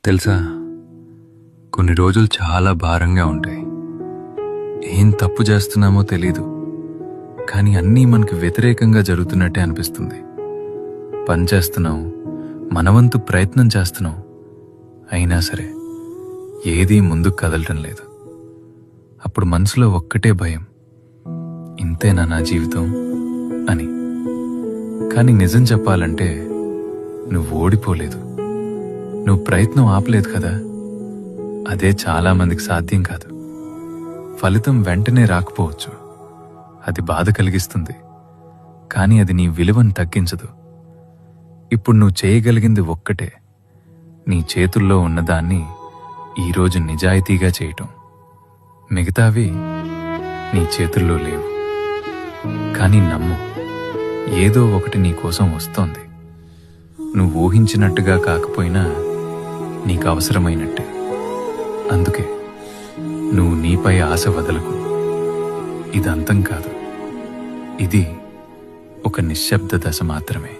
తెలుసా, కొన్ని రోజులు చాలా భారంగా ఉంటాయి. ఏం తప్పు చేస్తున్నామో తెలీదు, కానీ అన్నీ మనకు వ్యతిరేకంగా జరుగుతున్నట్టే అనిపిస్తుంది. పని చేస్తున్నాం, మనవంతు ప్రయత్నం చేస్తున్నాం, అయినా సరే ఏదీ ముందుకు కదలటం లేదు. అప్పుడు మనసులో ఒక్కటే భయం, ఇంతేనా నా జీవితం అని. కానీ నిజం చెప్పాలంటే నువ్వు ఓడిపోలేదు, నువ్వు ప్రయత్నం ఆపలేదు కదా. అదే చాలా మందికి సాధ్యం కాదు. ఫలితం వెంటనే రాకపోవచ్చు, అది బాధ కలిగిస్తుంది, కానీ అది నీ విలువను తగ్గించదు. ఇప్పుడు నువ్వు చేయగలిగింది ఒక్కటే, నీ చేతుల్లో ఉన్నదాన్ని ఈరోజు నిజాయితీగా చేయటం. మిగతావి నీ చేతుల్లో లేవు. కానీ నమ్ము, ఏదో ఒకటి నీ కోసం వస్తోంది. నువ్వు ఊహించినట్టుగా కాకపోయినా నీకు అవసరమైనట్టే. అందుకే నువ్వు నీపై ఆశ వదలకు. ఇది అంతం కాదు, ఇది ఒక నిశ్శబ్ద దశ మాత్రమే.